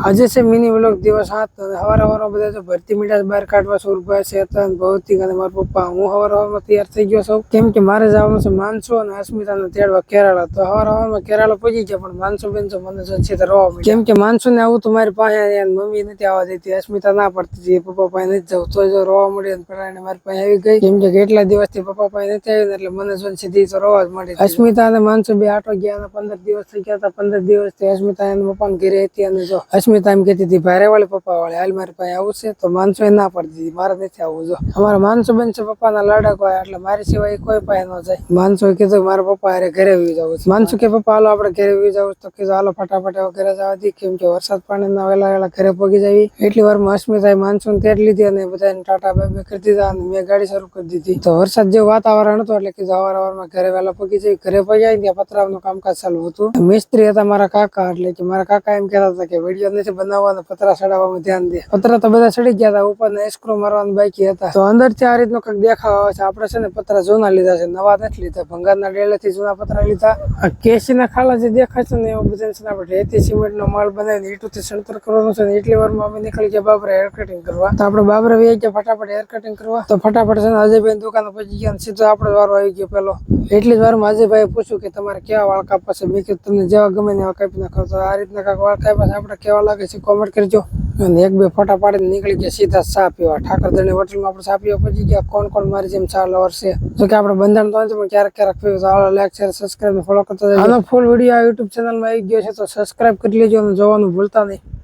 આજે છે mini vlog દિવસ 7 અને હવારમાં બધા તો ભરતી મીઠા બહાર કાઢવા સુરભાઈ ચેતન ભૌતિક અને મારા પપ્પા હું હવારમાં તૈયાર થઈ ગયો છું કેમ કે મારે જવાનું છે માનસો અને અસ્મિતાને તેડવા કેરાળા તો હવારમાં કેરાળા પહોંચી ગયા પણ માનસો બેન તો મને છે તો રોવા કેમ કે માનસો ને આવું તો મારી પાસે મમ્મી નથી આવવા દેતી અસ્મિતા ના પડતી હતી પપ્પા પાસે નથી જવું તો જો રોવા મળી અને મારી પાસે આવી ગઈ કેમ કે કેટલા દિવસથી પપ્પા પાસે નથી આવી એટલે મને જો સીધી તો રોવા જ મળી અસ્મિતા અને માનસો બે આટો ગયા અને 15 દિવસ થઈ ગયા હતા 15 દિવસથી અસ્મિતા અને પપ્પાને ઘરે હતી અને જો અસ્મિતા એમ કહેતી હતી ભારે વાળી પપ્પા વાળી હાલ મારી પાસે આવું છે તો માનસો ના પડતી હતી મારે નથી આવવું જો અમારા માનસો બેન છે પપ્પાના લાડક હોય એટલે મારી સિવાય કોઈ પાસે ન જાય માનસો કીધું મારા પપ્પા હારે ઘરે વી જવું છે માનસો કે પપ્પા હાલો આપણે ઘરે વી જવું તો કીધું હાલો ફટાફટ ઘરે જવા દી કેમ કે વરસાદ પાણીના વેલા ઘરે પગી જાય એટલી વારમાં અસ્મિતાએ માનસો ને તેડ લીધી અને બધાને ટાટા બાય કરી દીધા અને મેં ગાડી શરૂ કરી દીધી તો વરસાદ જેવું વાતાવરણ હતું એટલે કીધું હવારમાં ઘરે વહેલા પગી જાય ઘરે પગ્યા ત્યાં પતરાનું કામકાજ ચાલુ હતું મિસ્ત્રી હતા મારા કાકા એટલે કે મારા કાકા એમ કહેતા હતા કે વિડીયો નથી બનાવવાનો પતરા ચડાવવામાં ધ્યાન દે પતરા તો બધા ચડી ગયા હતા ઉપર એસ્ક્રો મારવાનું બાકી હતા તો અંદર થી આ રીતનો કંઈક દેખાવ આવે છે આપણે છે ને પતરા જૂના લીધા છે નવા નથી લીધા ભંગારના ડેલેથી જૂના પતરા લીધા કેસી ના ખાલા જે દેખાય છે ને એવું બધા છે આપણે રેતી સિમેન્ટ નો માલ બનાવીને ઈટુથી સણતર કરવાનું છે ને એટલી વારમાં અમે નીકળી ગયા બાબરા હેર કટિંગ કરવા તો આપણે બાબરા વી ગયા ફટાફટ હેર કટિંગ કરવા તો ફટાફટ છે ને અજયભાઈ દુકાને પહોંચી ગયા સીધો આપણો વારો આવી ગયો પેલો એટલી જ વારમાં અજયભાઈ પૂછ્યું કે તમારે કેવા વાળ કાપવા છે મેં કીધું તમને જેવા ગમે ને એવા કાપી નાખો તો આ રીતના કાંઈક વાળ કાપ્યા છે આપણે કેવા લાગે છે કોમેન્ટ કરજો અને એક બે ફોટા પાડીને નીકળી ગયા સીધા ચા પીવા ઠાકરદળની હોટલમાં આપણે ચા પીવા પહોંચી ગયા કોણ મારી જેમ ચા લવર છે જો કે આપણે બંધારણ તો નથી પણ ક્યારેક પીવું તો આવો લાઈક શેર સબસ્ક્રાઇબ ફોલો કરતા આનો ફૂલ વિડીયો આ યુટ્યુબ ચેનલમાં આવી ગયો છે તો સબસ્ક્રાઇબ કરી લેજો અને જોવાનું ભૂલતા નહીં.